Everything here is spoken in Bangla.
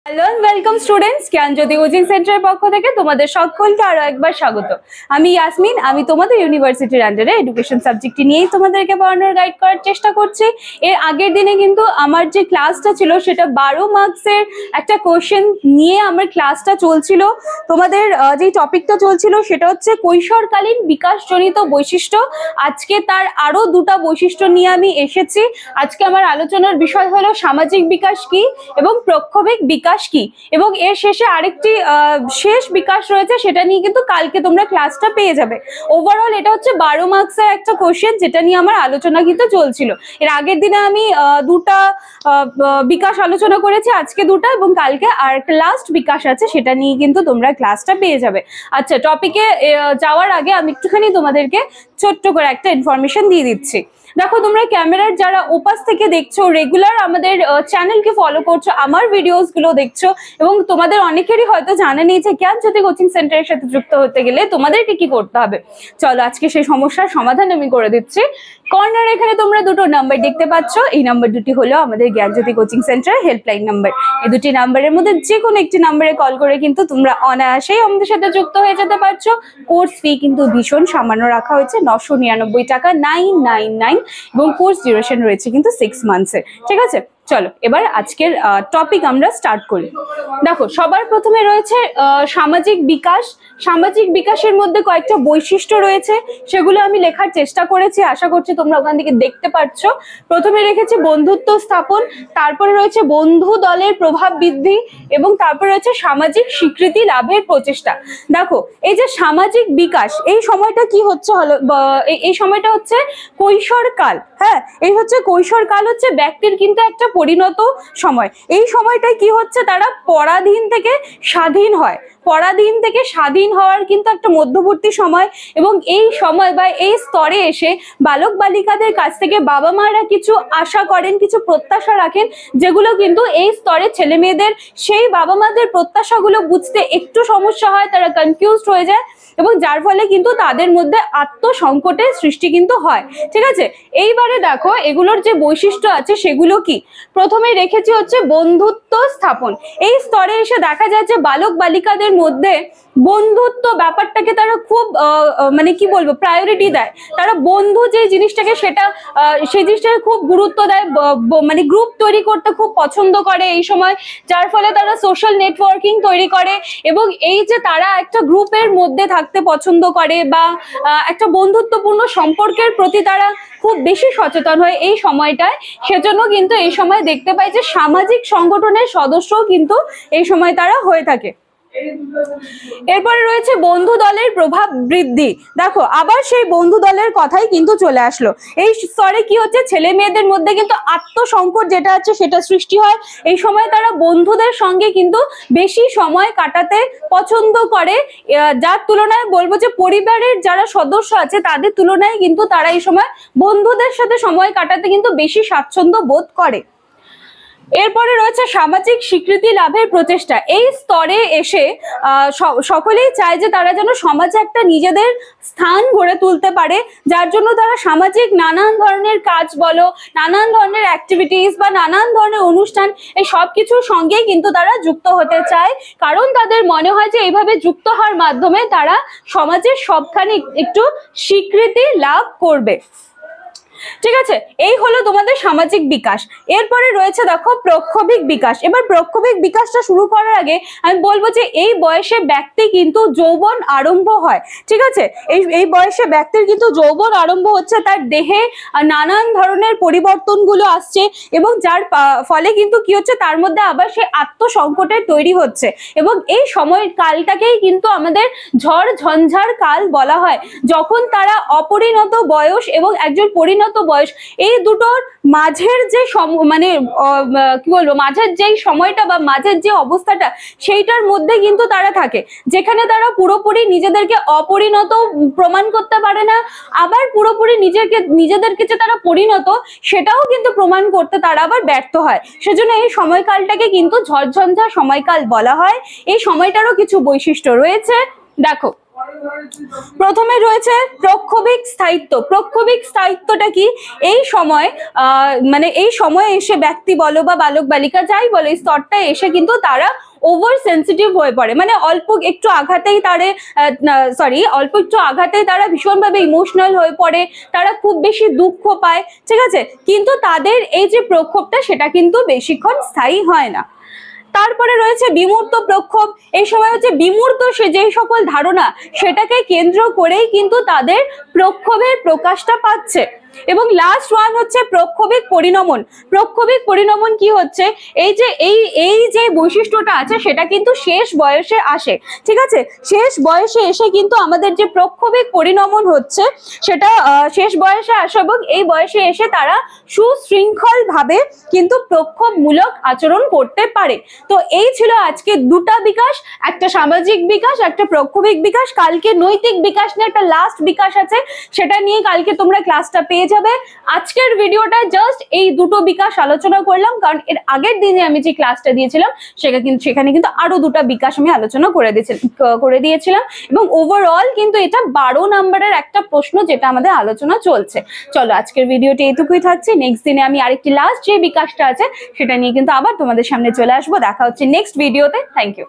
Hello and welcome students, Gyanjyoti coaching সেন্টারের পক্ষ থেকে তোমাদের সকলকে আরো একবার স্বাগত। আমি ইয়াসমিন, আমি তোমাদের ইউনিভার্সিটির আন্ডারে এডুকেশন সাবজেক্টটি নিয়েই তোমাদেরকে পড়ানোর গাইড করার চেষ্টা করছি। এর আগের দিনে কিন্তু আমার যে ক্লাসটা ছিল সেটা 12 মার্কসের একটা কোশ্চেন নিয়ে আমার ক্লাসটা চলছিল। তোমাদের যে টপিকটা চলছিল সেটা হচ্ছে কৈশোরকালীন বিকাশজনিত বৈশিষ্ট্য। আজকে তার আরো দুটো বৈশিষ্ট্য নিয়ে আমি এসেছি। আজকে আমার আলোচনার বিষয় হলো সামাজিক বিকাশ কি এবং প্রক্ষোভিক বিকাশ কি, এবং এর শেষে আরেকটি শেষ বিকাশ রয়েছে, সেটা নিয়ে কিন্তু কালকে তোমরা ক্লাসটা পেয়ে যাবে। ওভারঅল এটা হচ্ছে 12 মার্কসের একটা কোশ্চেন যেটা নিয়ে আমার আলোচনা কিন্তু চলছিল। এর আগের দিনে আমি দুটা বিকাশ আলোচনা করেছি, আজকে দুটা, এবং কালকে আর একটা লাস্ট বিকাশ আছে, সেটা নিয়ে কিন্তু তোমরা ক্লাসটা পেয়ে যাবে। আচ্ছা, টপিকে যাওয়ার আগে আমি একটুখানি তোমাদেরকে ছোট্ট করে একটা ইনফরমেশন দিয়ে দিচ্ছি। দেখো, তোমরা ক্যামেরার যারা ওপাশ থেকে দেখছো, রেগুলার আমাদের চ্যানেলকে ফলো করছো, আমার ভিডিওস গুলো দেখছো, এবং তোমাদের অনেকেরই হয়তো জানা নেই যে জ্ঞানজ্যোতি কোচিং সেন্টারের সাথে যুক্ত হতে গেলে তোমাদেরকে কি করতে হবে। চলো, আজকে সেই সমস্যার সমাধান আমি করে দিচ্ছি। কর্নারে এখানে তোমরা দুটো নাম্বার দেখতে পাচ্ছ, এই নাম্বার দুটি হলো আমাদের জ্ঞানজ্যোতি কোচিং সেন্টারের হেল্পলাইন নাম্বার। এই দুটি নাম্বারের মধ্যে যে কোনো একটি নাম্বারে কল করে কিন্তু তোমরা অনায়াসেই আমাদের সাথে যুক্ত হয়ে যেতে পারছো। কোর্স ফি কিন্তু ভীষণ সামান্য রাখা হয়েছে, 999 টাকা, 999, এবং কোর্স ডিউরেশন রয়েছে কিন্তু 6 মান্থসের। ঠিক আছে, চলো এবার আজকের টপিক আমরা স্টার্ট করি। দেখো, সবার প্রথমে রয়েছে সামাজিক বিকাশ। সামাজিক বিকাশের মধ্যে কয়েকটা বৈশিষ্ট্য রয়েছে, সেগুলো আমি লেখার চেষ্টা করেছি, আশা করছি তোমরা ওখান থেকে দেখতে পাচ্ছ। প্রথমে রেখেছি বন্ধুত্ব স্থাপন, তারপরে রয়েছে বন্ধু দলের প্রভাব বৃদ্ধি, এবং তারপরে রয়েছে সামাজিক স্বীকৃতি লাভের প্রচেষ্টা। দেখো, এই যে সামাজিক বিকাশ, এই সময়টা কি হচ্ছে, এই সময়টা হচ্ছে কৈশোরকাল। হ্যাঁ, এই হচ্ছে কৈশোরকাল, হচ্ছে ব্যক্তির কিন্তু একটা পরিণত সময়। এই সময়টায় কি হচ্ছে, তারা পরাধীন থেকে স্বাধীন হয়, পরাধীন থেকে স্বাধীন হওয়ার কিন্তু একটা মধ্যবর্তী সময়। এবং এই সময় বা এই স্তরে এসে বালক বালিকাদের কাছ থেকে বাবা মারা কিছু আশা করেন, কিছু প্রত্যাশা রাখেন, যেগুলো কিন্তু এই স্তরে ছেলে মেয়েদের সেই বাবা মাদের প্রত্যাশাগুলো বুঝতে একটু সমস্যা হয়, তারা কনফিউজড হয়ে যায়, এবং যার ফলে কিন্তু তাদের মধ্যে আত্মসংকটের সৃষ্টি কিন্তু হয়। ঠিক আছে, এইবারে দেখো এগুলোর যে বৈশিষ্ট্য আছে সেগুলো কি। প্রথমে রেখেছি হচ্ছে বন্ধুত্ব স্থাপন। এই স্তরে এসে দেখা যায় যে বালক বালিকাদের মধ্যে বন্ধুত্ব ব্যাপারটাকে তারা খুব মানে কি বলবো, প্রায়োরিটি দেয়। তারা বন্ধু যে জিনিসটাকে সেই জিনিসটাকে খুব গুরুত্ব দেয়, মানে গ্রুপ তৈরি করতে খুব পছন্দ করে এই সময়, যার ফলে তারা সোশ্যাল নেটওয়ার্কিং তৈরি করে, এবং এই যে তারা একটা গ্রুপের মধ্যে থাকতে পছন্দ করে বা একটা বন্ধুত্বপূর্ণ সম্পর্কের প্রতি তারা খুব বেশি সচেতন হয় এই সময়টায়। সেজন্য কিন্তু এই সময় দেখতে পাই যে সামাজিক সংগঠনের সদস্যও কিন্তু এই সময় তারা হয়ে থাকে। এরপরে রয়েছে বন্ধু দলের প্রভাব বৃদ্ধি। দেখো, আবার সেই বন্ধু দলের কথাই কিন্তু চলে আসলো। এই স্তরে কি হচ্ছে, ছেলে মেয়েদের মধ্যে কিন্তু আত্মসংকট যেটা আছে সেটা সৃষ্টি হয়। এই সময় তারা বন্ধুদের সঙ্গে কিন্তু বেশি সময় কাটাতে পছন্দ করে, যার তুলনায় বলবো যে পরিবারের যারা সদস্য আছে তাদের তুলনায় কিন্তু তারা এই সময় বন্ধুদের সাথে সময় কাটাতে কিন্তু বেশি স্বাচ্ছন্দ্য বোধ করে। এরপরে রয়েছে সামাজিক স্বীকৃতি লাভের প্রচেষ্টা। এই স্তরে এসে সকলেই চায় যে তারা যেন সমাজে একটা নিজেদের স্থান গড়ে তুলতে পারে, যার জন্য তারা সামাজিক নানান ধরনের কাজ বলো, নানান ধরনের অ্যাক্টিভিটিস বা নানান ধরনের অনুষ্ঠান, এই সব কিছুর সঙ্গেই কিন্তু তারা যুক্ত হতে চায়, কারণ তাদের মনে হয় যে এইভাবে যুক্ত হওয়ার মাধ্যমে তারা সমাজের সবখানে একটু স্বীকৃতি লাভ করবে। ঠিক আছে, এই হলো তোমাদের সামাজিক বিকাশ। এরপরে রয়েছে দেখো প্রক্ষোভিক বিকাশ। এবার প্রক্ষোভিক বিকাশটা শুরু করার আগে আমি বলবো যে এই বয়সে ব্যক্তি কিন্তু যৌবন আরম্ভ হয়। ঠিক আছে, এই বয়সে ব্যক্তির কিন্তু যৌবন আরম্ভ হচ্ছে, তার দেহে নানান ধরনের পরিবর্তনগুলো আসছে, এবং যার ফলে কিন্তু কি হচ্ছে, তার মধ্যে আবার সে আত্মসংকটের তৈরি হচ্ছে। এবং এই সময় কালটাকেই কিন্তু আমাদের ঝড় ঝঞ্ঝার কাল বলা হয়, যখন তারা অপরিণত বয়স এবং একজন পরিণত বয়স, এই দুটোর মাঝের যে মানে কি বলবো, মাঝের যেই সময়টা বা মাঝের যে অবস্থাটা, সেইটার মধ্যে কিন্তু তারা থাকে, যেখানে তারা পুরোপুরি নিজেদেরকে অপরিণত প্রমাণ করতে পারে না, আবার পুরোপুরি নিজেদেরকে যে তারা পরিণত সেটাও কিন্তু প্রমাণ করতে তারা আবার ব্যর্থ হয়। সেজন্য এই সময়কালটাকে কিন্তু ঝড়ঝঞ্ঝা সময়কাল বলা হয়। এই সময়টারও কিছু বৈশিষ্ট্য রয়েছে। দেখো, প্রথমে রয়েছে প্রক্ষোভিক স্থায়িত্ব। প্রক্ষোভিক স্থায়িত্বটা কি? এই সময় মানে এই সময়ে এসে ব্যক্তি বলো বা বালক বালিকা যাই বলো, এই স্তরটা এসে কিন্তু তারা ওভার সেন্সিটিভ হয়ে পড়ে, মানে অল্প একটু আঘাতেই অল্প একটু আঘাতেই তারা ভীষণভাবে ইমোশনাল হয়ে পড়ে, তারা খুব বেশি দুঃখ পায়, ঠিক আছে? কিন্তু তাদের এই যে প্রক্ষোভটা সেটা কিন্তু বেশিক্ষণ স্থায়ী হয় না। তারপরে রয়েছে বিমূর্ত প্রক্ষোভ। এই সময় হচ্ছে বিমূর্ত সে যেই সকল ধারণা সেটাকে কেন্দ্র করেই কিন্তু তাদের প্রক্ষোভের প্রকাশটা পাচ্ছে। এবং লাস্ট ওয়ান হচ্ছে প্রক্ষোভিক পরিণমন। প্রক্ষোভিক পরিণমন কি হচ্ছে? এই যে বৈশিষ্ট্যটা আছে সেটা কিন্তু শেষ বয়সে আসে, ঠিক আছে? শেষ বয়সে এসে কিন্তু আমাদের যে প্রক্ষোভিক পরিণমন হচ্ছে সেটা শেষ বয়সে আসে, এবং এই বয়সে এসে তারা সুশৃঙ্খল ভাবে কিন্তু প্রক্ষোভমূলক আচরণ করতে পারে। তো এই ছিল আজকে দুটা বিকাশ, একটা সামাজিক বিকাশ, একটা প্রক্ষোভিক বিকাশ। কালকে নৈতিক বিকাশ নিয়ে একটা লাস্ট বিকাশ আছে, সেটা নিয়ে কালকে তোমরা ক্লাসটা পেয়ে যাবে। আজকের ভিডিওটা জাস্ট এই দুটো বিকাশ আলোচনা করলাম, কারণ এর আগের দিনে আমি যে ক্লাসটা দিয়েছিলাম সেখানে কিন্তু আরো দুটো বিকাশ আমি আলোচনা করে দিয়েছিলাম, এবং ওভারঅল কিন্তু এটা 12 নম্বরের একটা প্রশ্ন যেটা আমাদের আলোচনা চলছে। চলো আজকের ভিডিওটি এইটুকুই থাকছে। নেক্সট দিনে আমি আরেকটি লাস্ট যে বিকাশটা আছে সেটা নিয়ে কিন্তু আবার তোমাদের সামনে চলে আসবো। দেখা হচ্ছে নেক্সট ভিডিওতে। Thank you.